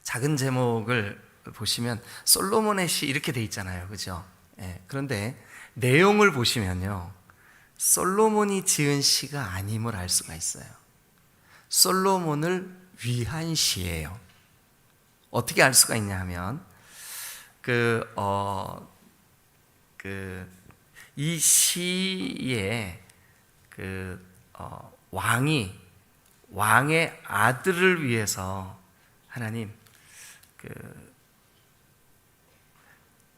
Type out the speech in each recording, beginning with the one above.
작은 제목을 보시면 솔로몬의 시 이렇게 돼 있잖아요, 그죠? 예, 그런데 내용을 보시면요, 솔로몬이 지은 시가 아님을 알 수가 있어요. 솔로몬을 위한 시예요. 어떻게 알 수가 있냐 하면 이 시에 왕의 아들을 위해서 하나님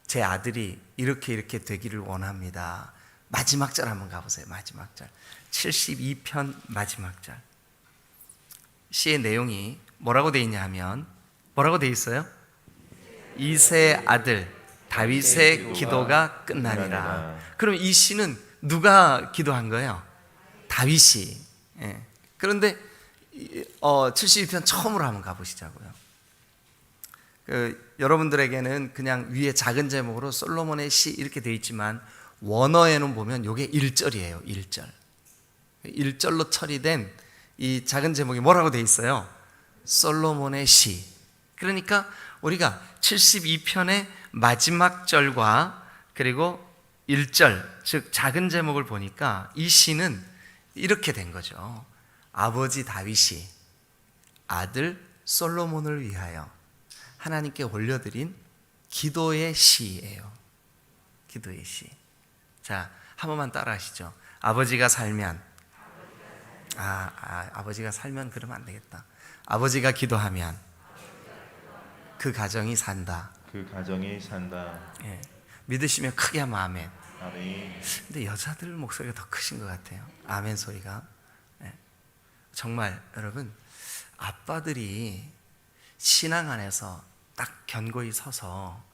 제 아들이 이렇게 되기를 원합니다. 마지막 절 한번 가보세요. 마지막 절 72편 마지막 절 시의 내용이 뭐라고 돼 있냐 하면 뭐라고 돼 있어요? 이새의 아들 다윗의 기도가 끝나니라. 그럼 이 시는 누가 기도한 거예요? 다윗이. 예. 그런데 72편 처음으로 한번 가보시자고요. 여러분들에게는 그냥 위에 작은 제목으로 솔로몬의 시 이렇게 되어 있지만 원어에는 보면 이게 1절이에요. 1절. 1절로 처리된 이 작은 제목이 뭐라고 되어 있어요? 솔로몬의 시. 그러니까 우리가 72편의 마지막 절과 그리고 1절, 즉 작은 제목을 보니까 이 시는 이렇게 된 거죠. 아버지 다윗이 아들 솔로몬을 위하여 하나님께 올려드린 기도의 시예요. 기도의 시. 자, 한 번만 따라 하시죠. 아버지가 살면, 아버지가 살면 그러면 안 되겠다. 아버지가 기도하면 그 가정이 산다. 그 가정이 산다. 예. 믿으시면 크게 하면 아멘. 아멘. 근데 여자들 목소리가 더 크신 것 같아요. 아멘 소리가. 예. 정말 여러분, 아빠들이 신앙 안에서 딱 견고히 서서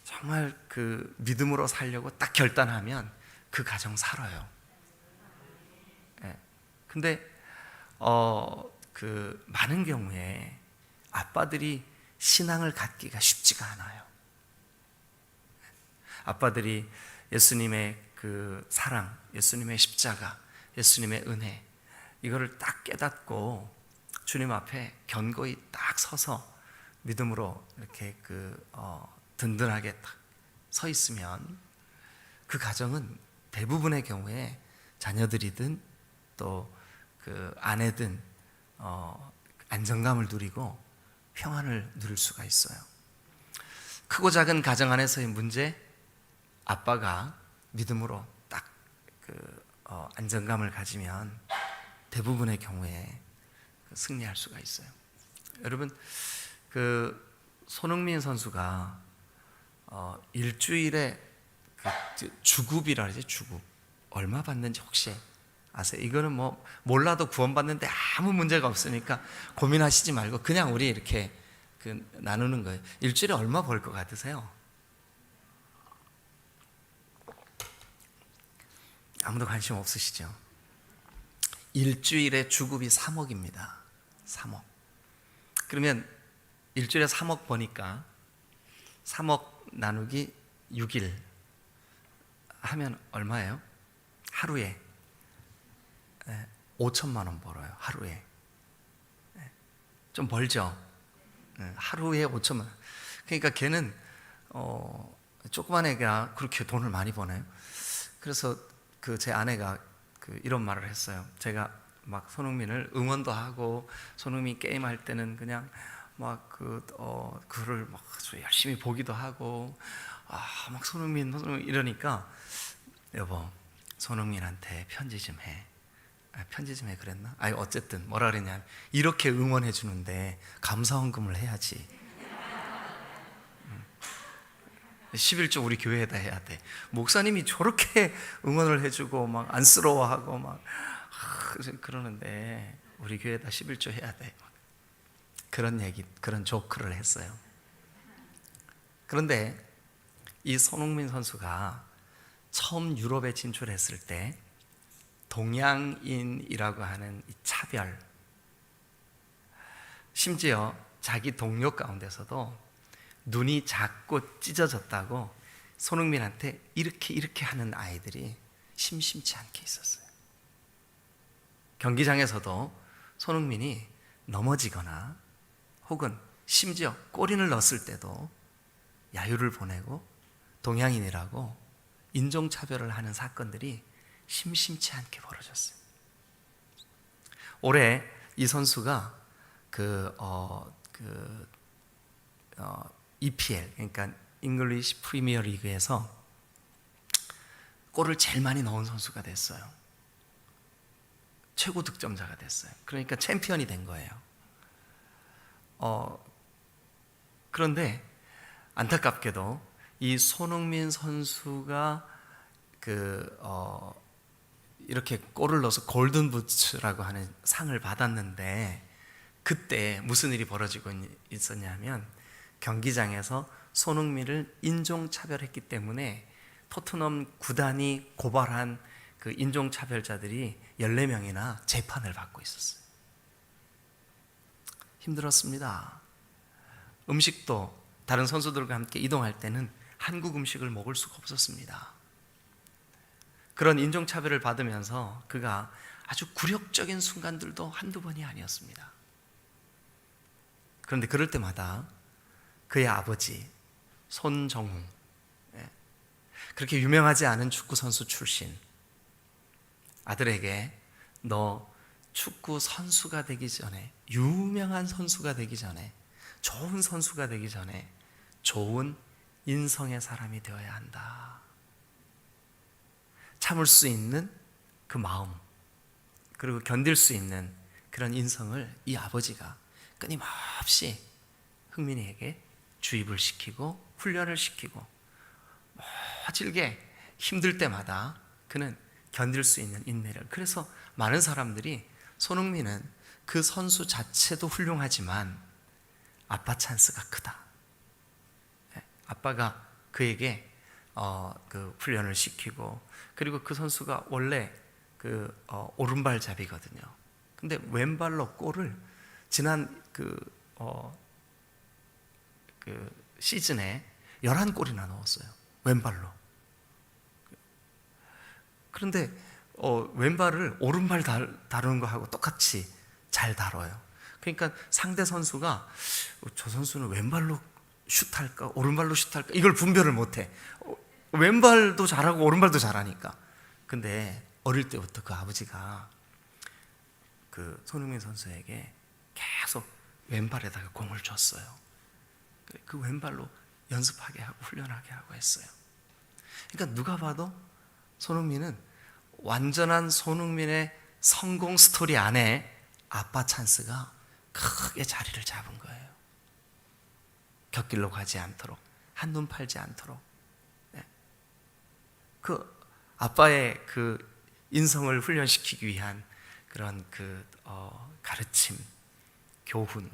정말 그 믿음으로 살려고 딱 결단하면 그 가정 살아요. 예. 근데 많은 경우에 아빠들이 신앙을 갖기가 쉽지가 않아요. 아빠들이 예수님의 그 사랑, 예수님의 십자가, 예수님의 은혜 이거를 딱 깨닫고 주님 앞에 견고히 딱 서서 믿음으로 이렇게 든든하게 딱 서 있으면 그 가정은 대부분의 경우에 자녀들이든 또 그 아내든 안정감을 누리고 평안을 누릴 수가 있어요. 크고 작은 가정 안에서의 문제, 아빠가 믿음으로 딱 안정감을 가지면 대부분의 경우에 승리할 수가 있어요. 여러분, 손흥민 선수가 일주일에 주급이라 그러지, 주급 얼마 받는지 혹시 아세요? 이거는 뭐 몰라도 구원받는데 아무 문제가 없으니까 고민하시지 말고 그냥 우리 이렇게 나누는 거예요. 일주일에 얼마 벌 것 같으세요? 아무도 관심 없으시죠? 일주일에 주급이 3억입니다. 3억. 그러면 일주일에 3억 버니까 3억 나누기 6일 하면 얼마예요? 하루에 5천만 원 벌어요. 하루에. 좀 벌죠? 하루에 5천만 원. 그러니까 걔는 조그만 애가 그렇게 돈을 많이 버네요. 그래서 제 아내가 이런 말을 했어요. 제가 막 손흥민을 응원도 하고 손흥민 게임할 때는 그냥 막 그를 막 열심히 보기도 하고 막 손흥민 이러니까 여보 손흥민한테 편지 좀 해. 편지 좀 해 그랬나? 어쨌든 뭐라 그랬냐, 이렇게 응원해 주는데 감사헌금을 해야지. 11조 우리 교회에다 해야 돼. 목사님이 저렇게 응원을 해주고 막 안쓰러워하고 막 그러는데 우리 교회에다 11조 해야 돼. 그런 얘기, 그런 조크를 했어요. 그런데 이 손흥민 선수가 처음 유럽에 진출했을 때 동양인이라고 하는 이 차별, 심지어 자기 동료 가운데서도 눈이 작고 찢어졌다고 손흥민한테 이렇게 하는 아이들이 심심치 않게 있었어요. 경기장에서도 손흥민이 넘어지거나 혹은 심지어 꼬린을 넣었을 때도 야유를 보내고 동양인이라고 인종차별을 하는 사건들이 심심치 않게 벌어졌어요. 올해 이 선수가 EPL, 그러니까 잉글리시 프리미어 리그에서 골을 제일 많이 넣은 선수가 됐어요. 최고 득점자가 됐어요. 그러니까 챔피언이 된 거예요. 그런데 안타깝게도 이 손흥민 선수가 이렇게 골을 넣어서 골든 부츠라고 하는 상을 받았는데, 그때 무슨 일이 벌어지고 있었냐면 경기장에서 손흥민을 인종차별했기 때문에 토트넘 구단이 고발한 그 인종차별자들이 14명이나 재판을 받고 있었어요. 힘들었습니다. 음식도 다른 선수들과 함께 이동할 때는 한국 음식을 먹을 수가 없었습니다. 그런 인종차별을 받으면서 그가 아주 굴욕적인 순간들도 한두 번이 아니었습니다. 그런데 그럴 때마다 그의 아버지 손정웅, 그렇게 유명하지 않은 축구선수 출신 아들에게 너 축구 선수가 되기 전에, 유명한 선수가 되기 전에, 좋은 선수가 되기 전에 좋은 인성의 사람이 되어야 한다. 참을 수 있는 그 마음, 그리고 견딜 수 있는 그런 인성을 이 아버지가 끊임없이 흥민이에게 주입을 시키고 훈련을 시키고, 모질게 힘들 때마다 그는 견딜 수 있는 인내를. 그래서 많은 사람들이 손흥민은 그 선수 자체도 훌륭하지만 아빠 찬스가 크다. 아빠가 그에게 그 훈련을 시키고, 그리고 그 선수가 원래 오른발잡이거든요. 근데 왼발로 골을 지난 시즌에 11골이나 넣었어요. 왼발로. 그런데 왼발을 오른발 다루는 거하고 똑같이 잘 다뤄요. 그러니까 상대 선수가 저 선수는 왼발로 슛할까 오른발로 슛할까 이걸 분별을 못해. 왼발도 잘하고 오른발도 잘하니까. 근데 어릴 때부터 그 아버지가 그 손흥민 선수에게 계속 왼발에다가 공을 줬어요. 그 왼발로 연습하게 하고 훈련하게 하고 했어요. 그러니까 누가 봐도 손흥민은 완전한 손흥민의 성공 스토리 안에 아빠 찬스가 크게 자리를 잡은 거예요. 곁길로 가지 않도록, 한눈 팔지 않도록. 그 아빠의 그 인성을 훈련시키기 위한 그런 가르침, 교훈.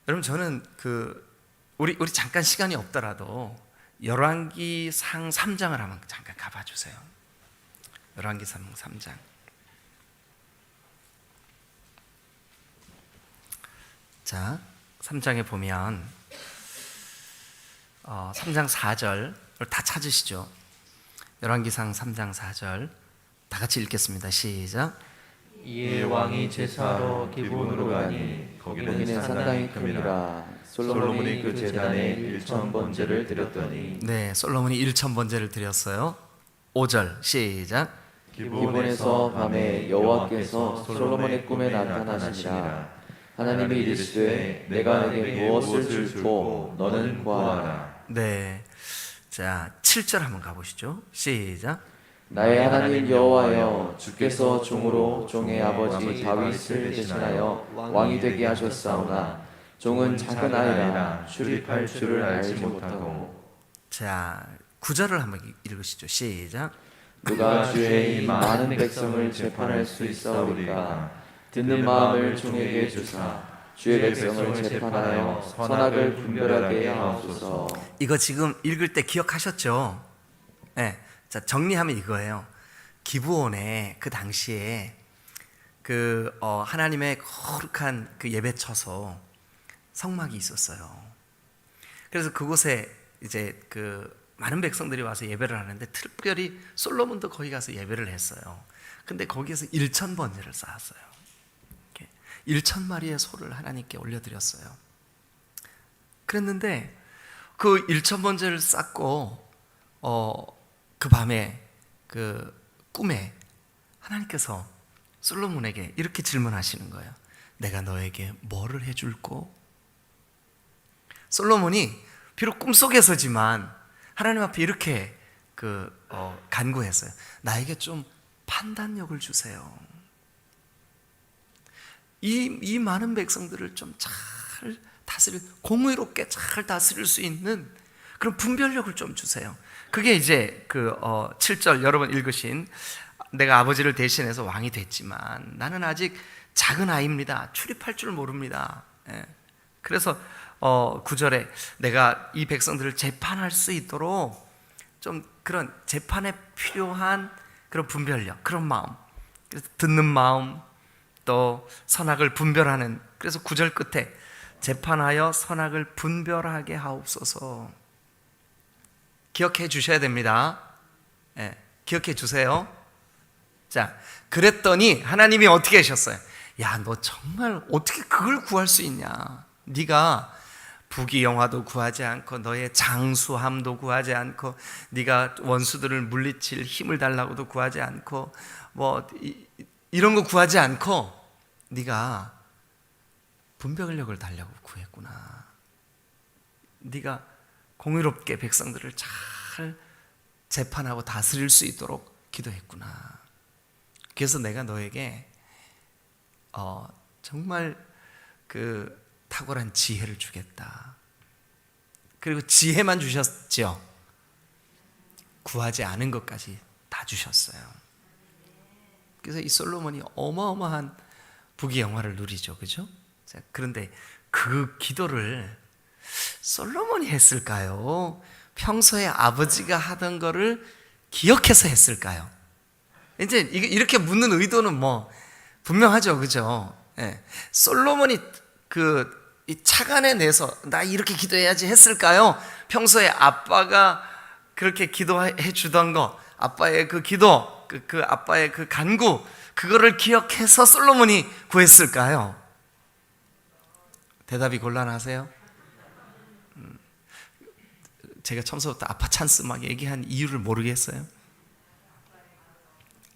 여러분, 저는 우리 잠깐 시간이 없더라도 열왕기상 3장을 한번 잠깐 가봐 주세요. 열왕기상 3장. 자, 3장에 보면 3장 4절 다 찾으시죠? 열왕기상 3장 4절 다 같이 읽겠습니다. 시작. 이에 왕이 제사하러 기브온으로 가니 거기는 상당히 큽니다. 솔로몬이 그 제단에 1,000번제를 드렸더니 네, 솔로몬이 1,000번제를 드렸어요. 5절 시작. 기브온에서 밤에 여호와께서 솔로몬의 꿈에 나타나시니라. 하나님이 이르시되 내가 내게 무엇을 줄고 너는 구하라. 네, 자 7절 한번 가보시죠. 시작. 나의 하나님 여호와여, 주께서 종으로 종의 아버지 다윗을 대신하여 왕이 되게 하셨사오나 종은 작은 아이라 출입할 줄을 알지 못하고. 자 9절을 한번 읽으시죠. 시작. 누가 주의 이 많은 백성을 재판할 수 있사오리까. 듣는 마음을 종에게 주사 주의 백성을 재판하여 선악을 분별하게 하옵소서. 이거 지금 읽을 때 기억하셨죠? 네. 자, 정리하면 이거예요. 기브온에 그 당시에 하나님의 거룩한 그 예배처소 성막이 있었어요. 그래서 그곳에 이제 많은 백성들이 와서 예배를 하는데 특별히 솔로몬도 거기 가서 예배를 했어요. 근데 거기에서 1,000번제를 쌓았어요. 1,000마리의 소를 하나님께 올려드렸어요. 그랬는데 그 1,000번제를 쌓고 그 밤에 그 꿈에 하나님께서 솔로몬에게 이렇게 질문하시는 거예요. 내가 너에게 뭐를 해줄꼬? 솔로몬이 비록 꿈속에서지만 하나님 앞에 이렇게 간구했어요. 나에게 좀 판단력을 주세요. 이 많은 백성들을 좀 잘 다스릴, 공의롭게 잘 다스릴 수 있는 그런 분별력을 좀 주세요. 그게 이제 7절 여러분 읽으신, 내가 아버지를 대신해서 왕이 됐지만 나는 아직 작은 아이입니다. 출입할 줄 모릅니다. 그래서 9절에 내가 이 백성들을 재판할 수 있도록 좀 그런 재판에 필요한 그런 분별력, 그런 마음, 그래서 듣는 마음, 또 선악을 분별하는, 그래서 9절 끝에 재판하여 선악을 분별하게 하옵소서. 기억해 주셔야 됩니다. 기억해 주세요. 자, 그랬더니 하나님이 어떻게 하셨어요? 야, 너 정말 어떻게 그걸 구할 수 있냐? 네가 부귀영화도 구하지 않고 너의 장수함도 구하지 않고 네가 원수들을 물리칠 힘을 달라고도 구하지 않고 이런 거 구하지 않고 네가 분별력을 달라고 구했구나. 네가 공의롭게 백성들을 잘 재판하고 다스릴 수 있도록 기도했구나. 그래서 내가 너에게 정말 그 탁월한 지혜를 주겠다. 그리고 지혜만 주셨죠. 구하지 않은 것까지 다 주셨어요. 그래서 이 솔로몬이 어마어마한 부귀영화를 누리죠. 그죠? 자, 그런데 그 기도를 솔로몬이 했을까요? 평소에 아버지가 하던 거를 기억해서 했을까요? 이제 이렇게 묻는 의도는 분명하죠. 그죠? 솔로몬이 이 착안에 내서 나 이렇게 기도해야지 했을까요? 평소에 아빠가 그렇게 기도해 주던 거, 아빠의 그 기도, 그 아빠의 그 간구, 그거를 기억해서 솔로몬이 구했을까요? 대답이 곤란하세요? 제가 처음부터 아빠 찬스 막 얘기한 이유를 모르겠어요?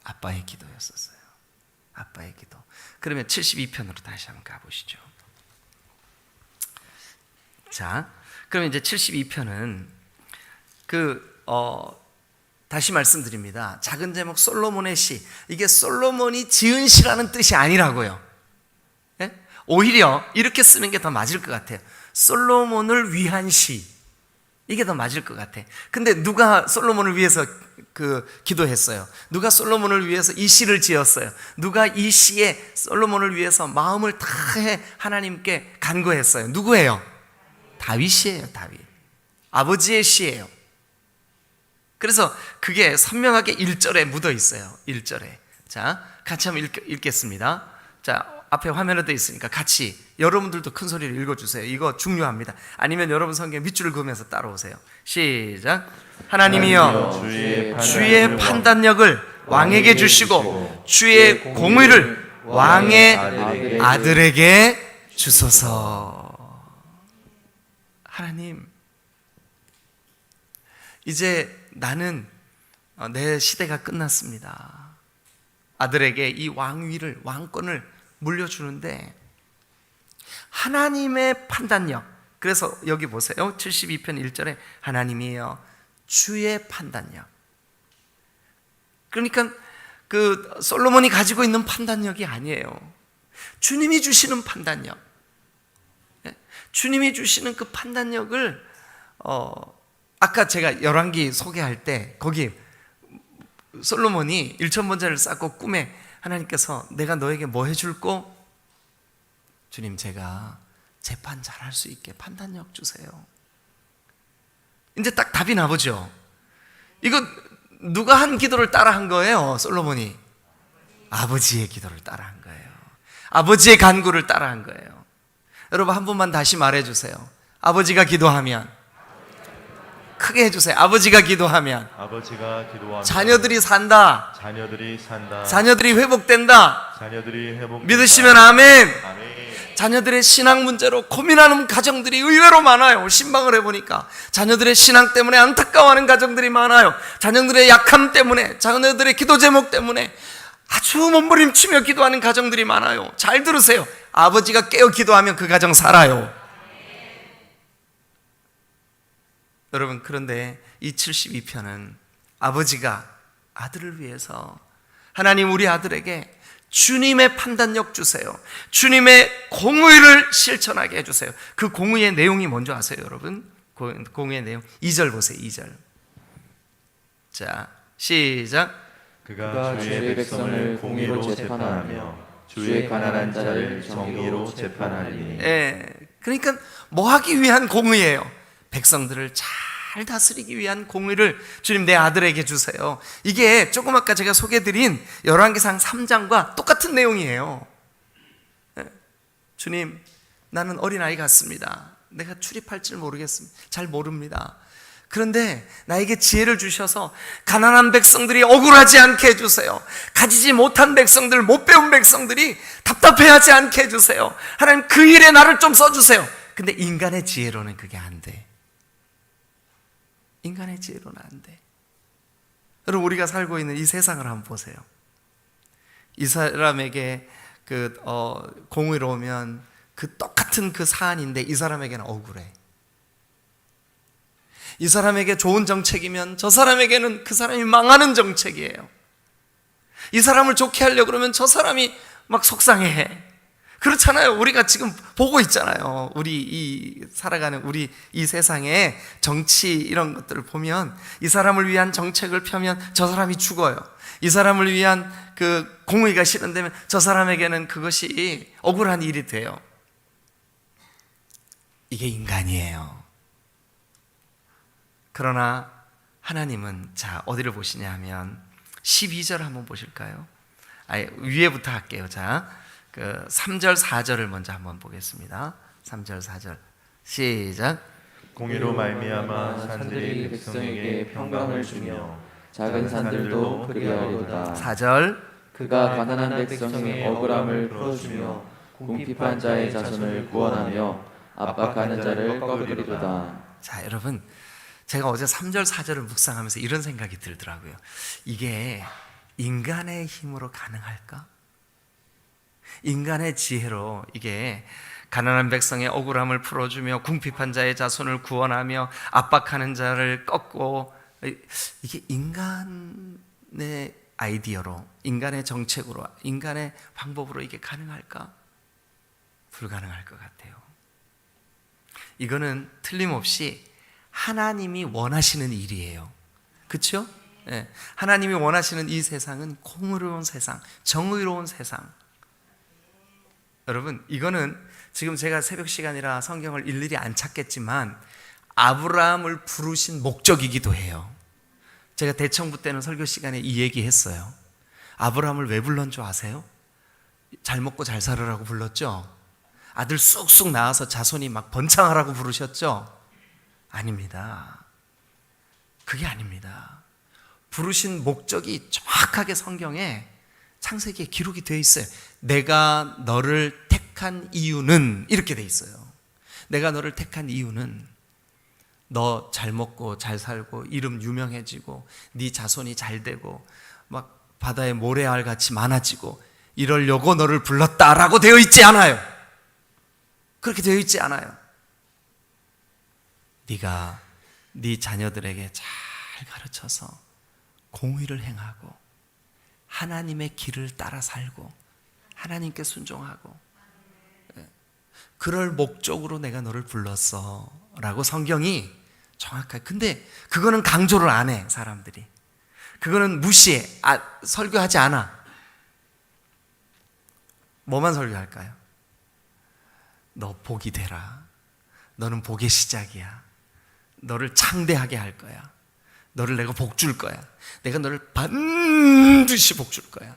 아빠의 기도였었어요. 아빠의 기도. 그러면 72편으로 다시 한번 가보시죠. 자, 그러면 이제 72편은 다시 말씀드립니다. 작은 제목 솔로몬의 시. 이게 솔로몬이 지은 시라는 뜻이 아니라고요. 예? 오히려 이렇게 쓰는 게 더 맞을 것 같아요. 솔로몬을 위한 시. 이게 더 맞을 것 같아. 근데 누가 솔로몬을 위해서 기도했어요? 누가 솔로몬을 위해서 이 시를 지었어요? 누가 이 시에 솔로몬을 위해서 마음을 다해 하나님께 간구했어요? 누구예요? 다윗이에요. 다윗. 아버지의 시예요. 그래서 그게 선명하게 1절에 묻어 있어요. 1절에. 자, 같이 한번 읽겠습니다. 자, 앞에 화면에 되어 있으니까 같이 여러분들도 큰 소리로 읽어주세요. 이거 중요합니다. 아니면 여러분 성경 밑줄을 그으면서 따라오세요. 시작. 하나님이여 주의 판단력을 왕에게 주시고 주의 공의를 왕의 아들에게 주소서. 하나님, 이제 나는 내 시대가 끝났습니다. 아들에게 이 왕위를, 왕권을 물려주는데 하나님의 판단력. 그래서 여기 보세요. 72편 1절에 하나님이여 주의 판단력. 그러니까 그 솔로몬이 가지고 있는 판단력이 아니에요. 주님이 주시는 판단력. 주님이 주시는 그 판단력을 아까 제가 열왕기 소개할 때 거기 솔로몬이 1,000번제를 쌓고 꿈에 하나님께서 내가 너에게 뭐 해줄꼬? 주님, 제가 재판 잘할 수 있게 판단력 주세요. 이제 딱 답이 나보죠. 이거 누가 한 기도를 따라한 거예요? 솔로몬이 아버지의 기도를 따라한 거예요. 아버지의 간구를 따라한 거예요. 여러분 한 번만 다시 말해주세요. 아버지가 기도하면, 크게 해주세요. 아버지가 기도하면 아버지가 기도하면 자녀들이 산다. 자녀들이 산다. 자녀들이 회복된다. 자녀들이 회복. 믿으시면 아멘. 아멘. 자녀들의 신앙 문제로 고민하는 가정들이 의외로 많아요. 신방을 해보니까 자녀들의 신앙 때문에 안타까워하는 가정들이 많아요. 자녀들의 약함 때문에, 자녀들의 기도 제목 때문에 아주 몸부림치며 기도하는 가정들이 많아요. 잘 들으세요. 아버지가 깨어 기도하면 그 가정 살아요. 여러분, 그런데 이 72편은 아버지가 아들을 위해서 하나님 우리 아들에게 주님의 판단력 주세요. 주님의 공의를 실천하게 해주세요. 그 공의의 내용이 뭔지 아세요, 여러분? 공의의 내용 2절 보세요. 2절. 자, 시작. 그가 주의 백성을 공의로 재판하며 주의 가난한 자를 정의로 재판하리니. 그러니까 뭐 하기 위한 공의예요? 백성들을 잘 다스리기 위한 공의를 주님 내 아들에게 주세요. 이게 조금 아까 제가 소개해드린 열왕기상 3장과 똑같은 내용이에요. 주님, 나는 어린아이 같습니다. 내가 출입할 줄 모르겠습니다. 잘 모릅니다. 그런데 나에게 지혜를 주셔서 가난한 백성들이 억울하지 않게 해주세요. 가지지 못한 백성들, 못 배운 백성들이 답답해하지 않게 해주세요. 하나님, 그 일에 나를 좀 써주세요. 근데 인간의 지혜로는 그게 안 돼. 인간의 지혜로는 안 돼. 여러분, 우리가 살고 있는 이 세상을 한번 보세요. 이 사람에게 공의로우면 그 똑같은 그 사안인데 이 사람에게는 억울해. 이 사람에게 좋은 정책이면 저 사람에게는 그 사람이 망하는 정책이에요. 이 사람을 좋게 하려고 그러면 저 사람이 막 속상해해. 그렇잖아요. 우리가 지금 보고 있잖아요. 우리 살아가는 우리 이 세상에 정치 이런 것들을 보면 이 사람을 위한 정책을 펴면 저 사람이 죽어요. 이 사람을 위한 그 공의가 실현되면 저 사람에게는 그것이 억울한 일이 돼요. 이게 인간이에요. 그러나 하나님은 자 어디를 보시냐 하면 12절 한번 보실까요? 위에부터 할게요. 자, 3절 4절을 먼저 한번 보겠습니다. 3절 4절 시작. 공의로 말미암아 산들이 백성에게 평강을 주며 작은 산들도 그리하리로다. 4절. 그가 가난한 백성의 억울함을 풀어주며 궁핍한 자의 자손을 구원하며 압박하는 자를 꺾으리로다. 자, 여러분, 제가 어제 3절 4절을 묵상하면서 이런 생각이 들더라고요. 이게 인간의 힘으로 가능할까? 인간의 지혜로 이게 가난한 백성의 억울함을 풀어주며 궁핍한 자의 자손을 구원하며 압박하는 자를 꺾고, 이게 인간의 아이디어로, 인간의 정책으로, 인간의 방법으로 이게 가능할까? 불가능할 것 같아요. 이거는 틀림없이 하나님이 원하시는 일이에요. 그렇죠? 네. 하나님이 원하시는 이 세상은 공의로운 세상, 정의로운 세상. 여러분, 이거는 지금 제가 새벽 시간이라 성경을 일일이 안 찾겠지만 아브라함을 부르신 목적이기도 해요. 제가 대청부 때는 설교 시간에 이 얘기 했어요. 아브라함을 왜 불렀는 줄 아세요? 잘 먹고 잘 살으라고 불렀죠? 아들 쑥쑥 낳아서 자손이 막 번창하라고 부르셨죠? 아닙니다. 그게 아닙니다. 부르신 목적이 정확하게 성경에 창세기에 기록이 되어 있어요. 내가 너를 택한 이유는 이렇게 되어 있어요. 내가 너를 택한 이유는 너 잘 먹고 잘 살고 이름 유명해지고 네 자손이 잘 되고 막 바다에 모래알 같이 많아지고 이러려고 너를 불렀다라고 되어 있지 않아요. 그렇게 되어 있지 않아요. 네가 네 자녀들에게 잘 가르쳐서 공의를 행하고 하나님의 길을 따라 살고 하나님께 순종하고 그럴 목적으로 내가 너를 불렀어 라고 성경이 정확하게. 근데 그거는 강조를 안 해, 사람들이. 그거는 무시해. 설교하지 않아. 뭐만 설교할까요? 너 복이 되라. 너는 복의 시작이야. 너를 창대하게 할 거야. 너를 내가 복 줄 거야. 내가 너를 반드시 복 줄 거야.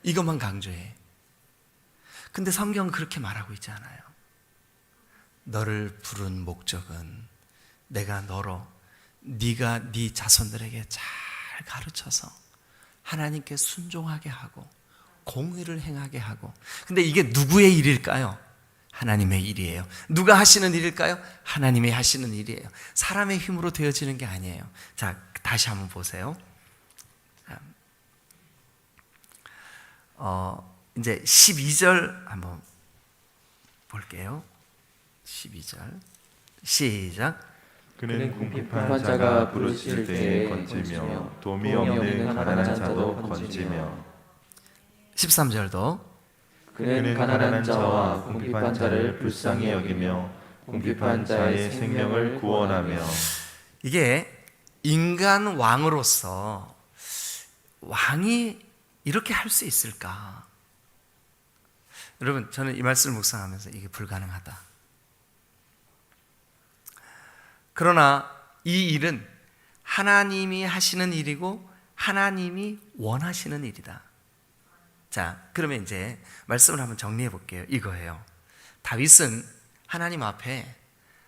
이것만 강조해. 근데 성경은 그렇게 말하고 있지 않아요. 너를 부른 목적은 내가 너로 네가 네 자손들에게 잘 가르쳐서 하나님께 순종하게 하고 공의를 행하게 하고. 근데 이게 누구의 일일까요? 하나님의 일이에요. 누가 하시는 일일까요? 하나님이 하시는 일이에요. 사람의 힘으로 되어지는 게 아니에요. 자, 다시 한번 보세요. 이제 12절 한번 볼게요. 12절 시작. 그는 궁핍한 자가 부르실 때에 건지며 도움이 없는 가난한 자도 건지며 13절도 그는 가난한 자와 궁핍한 자를 불쌍히 여기며 궁핍한 자의 생명을 구원하며. 이게 인간 왕으로서 왕이 이렇게 할 수 있을까? 여러분, 저는 이 말씀을 묵상하면서 이게 불가능하다. 그러나 이 일은 하나님이 하시는 일이고 하나님이 원하시는 일이다. 자, 그러면 이제 말씀을 한번 정리해 볼게요. 이거예요. 다윗은 하나님 앞에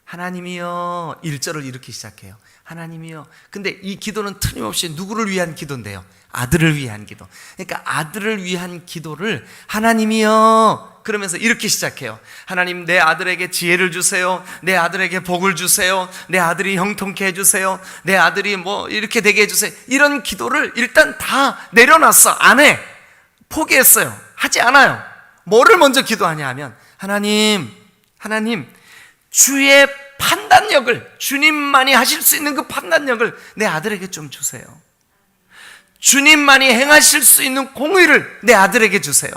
하나님이여 1절을 이렇게 시작해요. 하나님이여. 근데 이 기도는 틀림없이 누구를 위한 기도인데요? 아들을 위한 기도. 그러니까 아들을 위한 기도를 하나님이여 그러면서 이렇게 시작해요. 하나님, 내 아들에게 지혜를 주세요. 내 아들에게 복을 주세요. 내 아들이 형통케 해주세요. 내 아들이 뭐 이렇게 되게 해주세요. 이런 기도를 일단 다 내려놨어. 안 해. 포기했어요. 하지 않아요. 뭐를 먼저 기도하냐 하면 하나님 주의 판단력을, 주님만이 하실 수 있는 그 판단력을 내 아들에게 좀 주세요. 주님만이 행하실 수 있는 공의를 내 아들에게 주세요.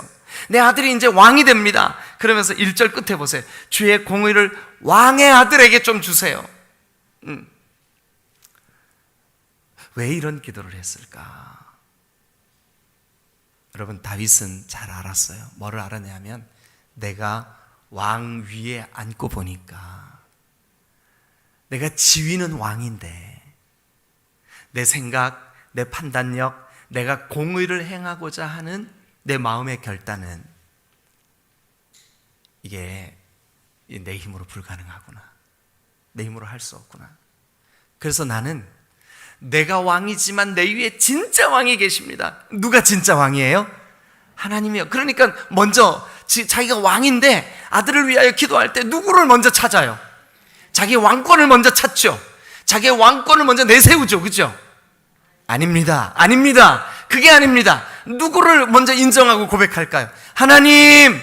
내 아들이 이제 왕이 됩니다. 그러면서 1절 끝에 보세요. 주의 공의를 왕의 아들에게 좀 주세요. 왜 이런 기도를 했을까? 여러분, 다윗은 잘 알았어요. 뭐를 알았냐면 내가 왕 위에 앉고 보니까 내가 지위는 왕인데 내 생각, 내 판단력, 내가 공의를 행하고자 하는 내 마음의 결단은 이게 내 힘으로 불가능하구나. 내 힘으로 할 수 없구나. 그래서 나는 내가 왕이지만 내 위에 진짜 왕이 계십니다. 누가 진짜 왕이에요? 하나님이요. 그러니까 먼저 자기가 왕인데 아들을 위하여 기도할 때 누구를 먼저 찾아요? 자기 왕권을 먼저 찾죠. 자기의 왕권을 먼저 내세우죠. 그죠? 아닙니다. 그게 아닙니다. 누구를 먼저 인정하고 고백할까요? 하나님!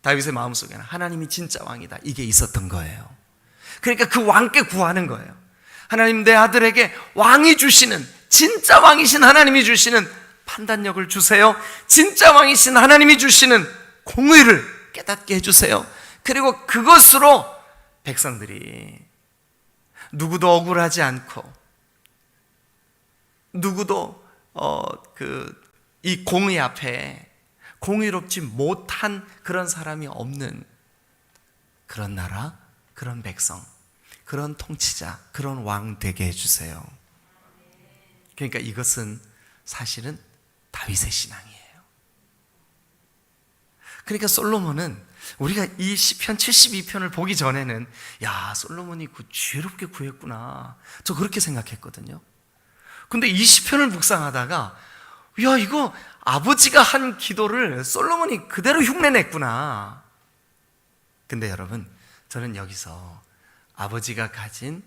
다윗의 마음속에는 하나님이 진짜 왕이다. 이게 있었던 거예요. 그러니까 그 왕께 구하는 거예요. 하나님, 내 아들에게 왕이 주시는, 진짜 왕이신 하나님이 주시는 판단력을 주세요. 진짜 왕이신 하나님이 주시는 공의를 깨닫게 해주세요. 그리고 그것으로 백성들이 누구도 억울하지 않고 누구도 이 공의 앞에 공의롭지 못한 그런 사람이 없는 그런 나라, 그런 백성, 그런 통치자, 그런 왕 되게 해주세요. 그러니까 이것은 사실은 다윗의 신앙이에요. 그러니까 솔로몬은 우리가 이 시편 72편을 보기 전에는 야, 솔로몬이 지혜롭게 구했구나, 저 그렇게 생각했거든요. 근데 이 시편을 묵상하다가 야, 이거 아버지가 한 기도를 솔로몬이 그대로 흉내냈구나. 근데 여러분, 저는 여기서 아버지가 가진,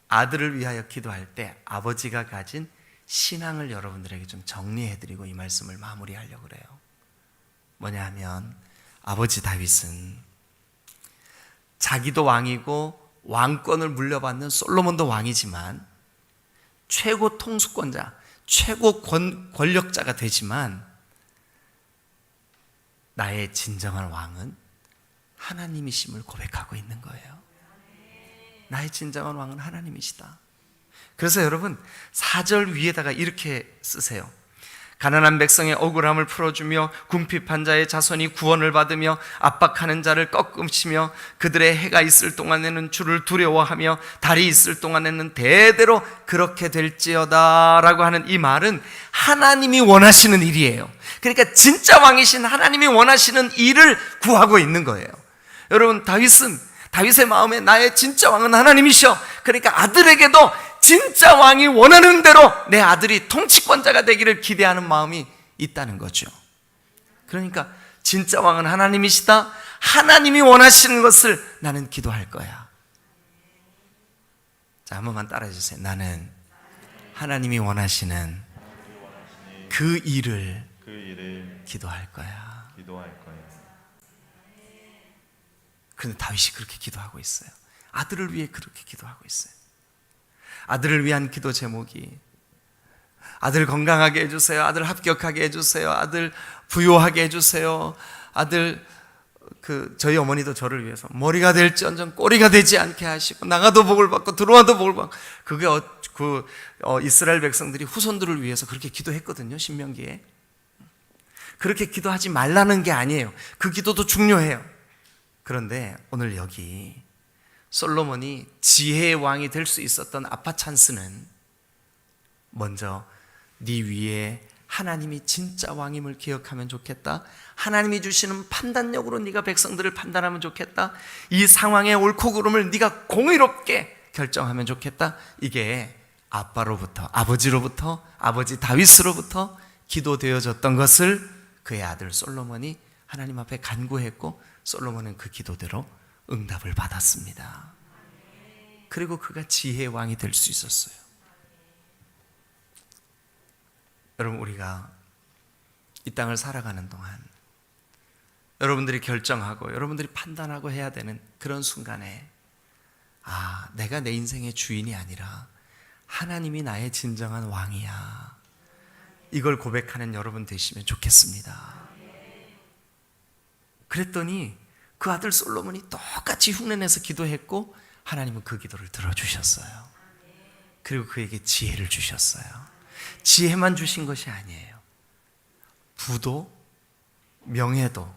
아들을 위하여 기도할 때 아버지가 가진 신앙을 여러분들에게 좀 정리해드리고 이 말씀을 마무리하려고 그래요. 뭐냐 하면 아버지 다윗은 자기도 왕이고 왕권을 물려받는 솔로몬도 왕이지만 최고 통수권자, 최고 권력자가 되지만 나의 진정한 왕은 하나님이심을 고백하고 있는 거예요. 나의 진정한 왕은 하나님이시다. 그래서 여러분 4절 위에다가 이렇게 쓰세요. 가난한 백성의 억울함을 풀어주며 궁핍한 자의 자손이 구원을 받으며 압박하는 자를 꺾으시며 그들의 해가 있을 동안에는 주를 두려워하며 달이 있을 동안에는 대대로 그렇게 될지어다 라고 하는 이 말은 하나님이 원하시는 일이에요. 그러니까 진짜 왕이신 하나님이 원하시는 일을 구하고 있는 거예요. 여러분, 다윗의 마음에 나의 진짜 왕은 하나님이셔. 그러니까 아들에게도 진짜 왕이 원하는 대로 내 아들이 통치권자가 되기를 기대하는 마음이 있다는 거죠. 그러니까 진짜 왕은 하나님이시다. 하나님이 원하시는 것을 나는 기도할 거야. 자, 한 번만 따라해 주세요. 나는 하나님이 원하시는 그 일을 기도할 거야. 그런데 다윗이 그렇게 기도하고 있어요. 아들을 위해 그렇게 기도하고 있어요. 아들을 위한 기도 제목이 아들 건강하게 해주세요. 아들 합격하게 해주세요. 아들 부유하게 해주세요. 아들 저희 어머니도 저를 위해서 머리가 될지언정 꼬리가 되지 않게 하시고 나가도 복을 받고 들어와도 복을 받고 그게 이스라엘 백성들이 후손들을 위해서 그렇게 기도했거든요. 신명기에. 그렇게 기도하지 말라는 게 아니에요. 그 기도도 중요해요. 그런데 오늘 여기 솔로몬이 지혜의 왕이 될 수 있었던 아파 찬스는 먼저 네 위에 하나님이 진짜 왕임을 기억하면 좋겠다. 하나님이 주시는 판단력으로 네가 백성들을 판단하면 좋겠다. 이 상황의 옳고 그름을 네가 공의롭게 결정하면 좋겠다. 이게 아빠로부터, 아버지로부터, 아버지 다윗으로부터 기도되어졌던 것을 그의 아들 솔로몬이 하나님 앞에 간구했고 솔로몬은 그 기도대로 응답을 받았습니다. 그리고 그가 지혜의 왕이 될 수 있었어요. 여러분, 우리가 이 땅을 살아가는 동안 여러분들이 결정하고 여러분들이 판단하고 해야 되는 그런 순간에 내가 내 인생의 주인이 아니라 하나님이 나의 진정한 왕이야. 이걸 고백하는 여러분 되시면 좋겠습니다. 그랬더니 그 아들 솔로몬이 똑같이 흉내내서 기도했고 하나님은 그 기도를 들어주셨어요. 그리고 그에게 지혜를 주셨어요. 지혜만 주신 것이 아니에요. 부도, 명예도,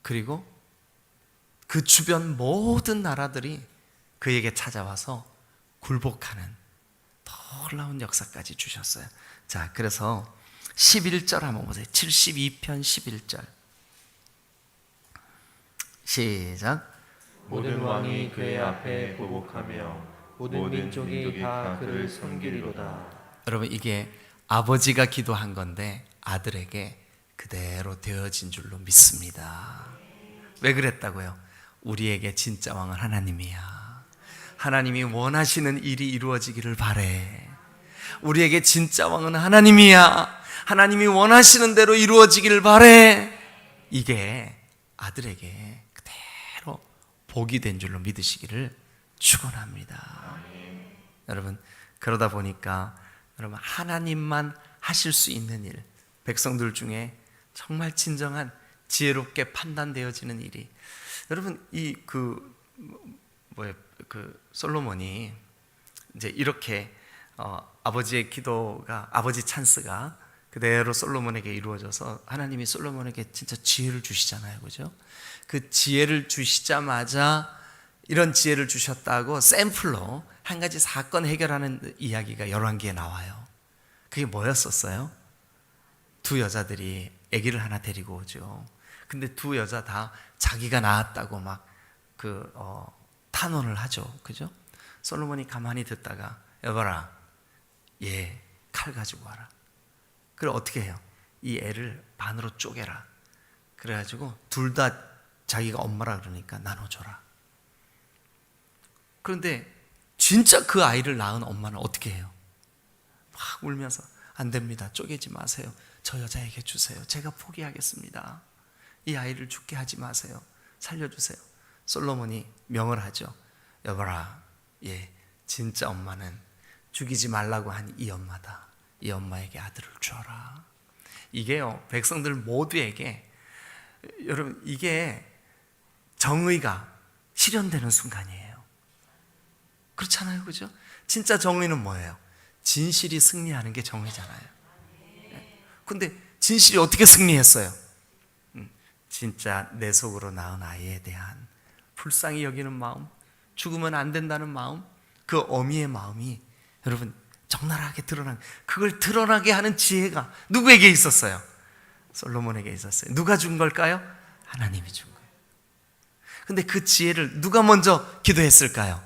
그리고 그 주변 모든 나라들이 그에게 찾아와서 굴복하는 놀라운 역사까지 주셨어요. 자, 그래서 11절 한번 보세요. 72편 11절 시작. 모든 왕이 그의 앞에 보복하며 모든 민족이 다 그를 섬기리로다. 여러분, 이게 아버지가 기도한 건데 아들에게 그대로 되어진 줄로 믿습니다. 왜 그랬다고요? 우리에게 진짜 왕은 하나님이야. 하나님이 원하시는 일이 이루어지기를 바래. 우리에게 진짜 왕은 하나님이야. 하나님이 원하시는 대로 이루어지기를 바래. 이게 아들에게 그대로 복이 된 줄로 믿으시기를 축원합니다. 여러분, 그러다 보니까 여러분, 하나님만 하실 수 있는 일, 백성들 중에 정말 진정한 지혜롭게 판단되어지는 일이, 여러분, 솔로몬이 이제 이렇게 아버지의 기도가, 아버지 찬스가 그대로 솔로몬에게 이루어져서 하나님이 솔로몬에게 진짜 지혜를 주시잖아요, 그죠? 그 지혜를 주시자마자 이런 지혜를 주셨다고 샘플로 한 가지 사건 해결하는 이야기가 열왕기에 나와요. 그게 뭐였었어요? 두 여자들이 아기를 하나 데리고 오죠. 근데 두 여자 다 자기가 낳았다고 막 탄원을 하죠, 그죠? 솔로몬이 가만히 듣다가 여봐라, 얘 칼 가지고 와라. 그래 어떻게 해요? 이 애를 반으로 쪼개라. 그래가지고 둘 다 자기가 엄마라 그러니까 나눠줘라. 그런데 진짜 그 아이를 낳은 엄마는 어떻게 해요? 막 울면서 안 됩니다. 쪼개지 마세요. 저 여자에게 주세요. 제가 포기하겠습니다. 이 아이를 죽게 하지 마세요. 살려주세요. 솔로몬이 명을 하죠. 여봐라, 예, 진짜 엄마는 죽이지 말라고 한 이 엄마다. 이 엄마에게 아들을 주어라. 이게요, 백성들 모두에게, 여러분, 이게 정의가 실현되는 순간이에요. 그렇잖아요, 그죠? 진짜 정의는 뭐예요? 진실이 승리하는 게 정의잖아요. 근데 진실이 어떻게 승리했어요? 진짜 내 속으로 낳은 아이에 대한 불쌍히 여기는 마음, 죽으면 안 된다는 마음, 그 어미의 마음이 여러분 적나라하게 드러난, 그걸 드러나게 하는 지혜가 누구에게 있었어요? 솔로몬에게 있었어요. 누가 준 걸까요? 하나님이 준 거예요. 근데 그 지혜를 누가 먼저 기도했을까요?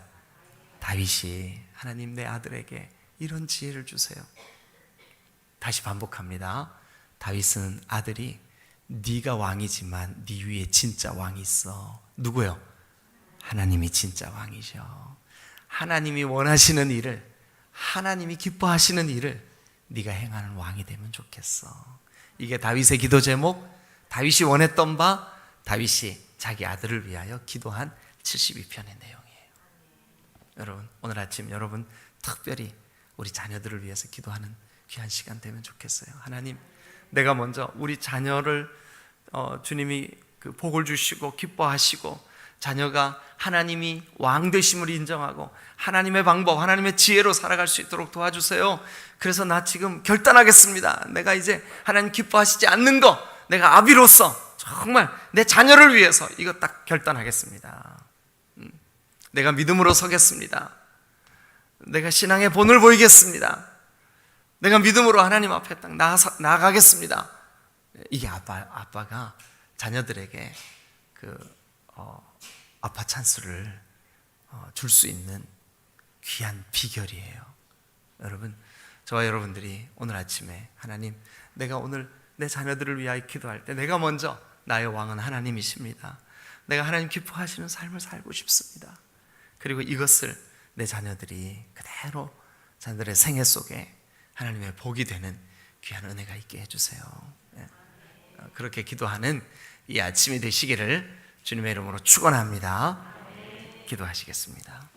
다윗이. 하나님, 내 아들에게 이런 지혜를 주세요. 다시 반복합니다. 다윗은 아들이 네가 왕이지만 네 위에 진짜 왕이 있어. 누구요? 하나님이 진짜 왕이셔. 하나님이 원하시는 일을, 하나님이 기뻐하시는 일을 네가 행하는 왕이 되면 좋겠어. 이게 다윗의 기도 제목, 다윗이 원했던 바, 다윗이 자기 아들을 위하여 기도한 72편의 내용이에요. 여러분, 오늘 아침 여러분 특별히 우리 자녀들을 위해서 기도하는 귀한 시간 되면 좋겠어요. 하나님, 내가 먼저 우리 자녀를 주님이 그 복을 주시고 기뻐하시고 자녀가 하나님이 왕 되심을 인정하고 하나님의 방법, 하나님의 지혜로 살아갈 수 있도록 도와주세요. 그래서 나 지금 결단하겠습니다. 내가 이제 하나님 기뻐하시지 않는 거, 내가 아비로서 정말 내 자녀를 위해서 이거 딱 결단하겠습니다. 내가 믿음으로 서겠습니다. 내가 신앙의 본을 보이겠습니다. 내가 믿음으로 하나님 앞에 딱 나아가겠습니다. 이게 아빠가 자녀들에게 아빠 찬스를 줄 수 있는 귀한 비결이에요. 여러분, 저와 여러분들이 오늘 아침에 하나님, 내가 오늘 내 자녀들을 위하여 기도할 때 내가 먼저, 나의 왕은 하나님이십니다. 내가 하나님 기뻐하시는 삶을 살고 싶습니다. 그리고 이것을 내 자녀들이 그대로 자녀들의 생애 속에 하나님의 복이 되는 귀한 은혜가 있게 해주세요. 그렇게 기도하는 이 아침이 되시기를 주님의 이름으로 축원합니다. 기도하시겠습니다.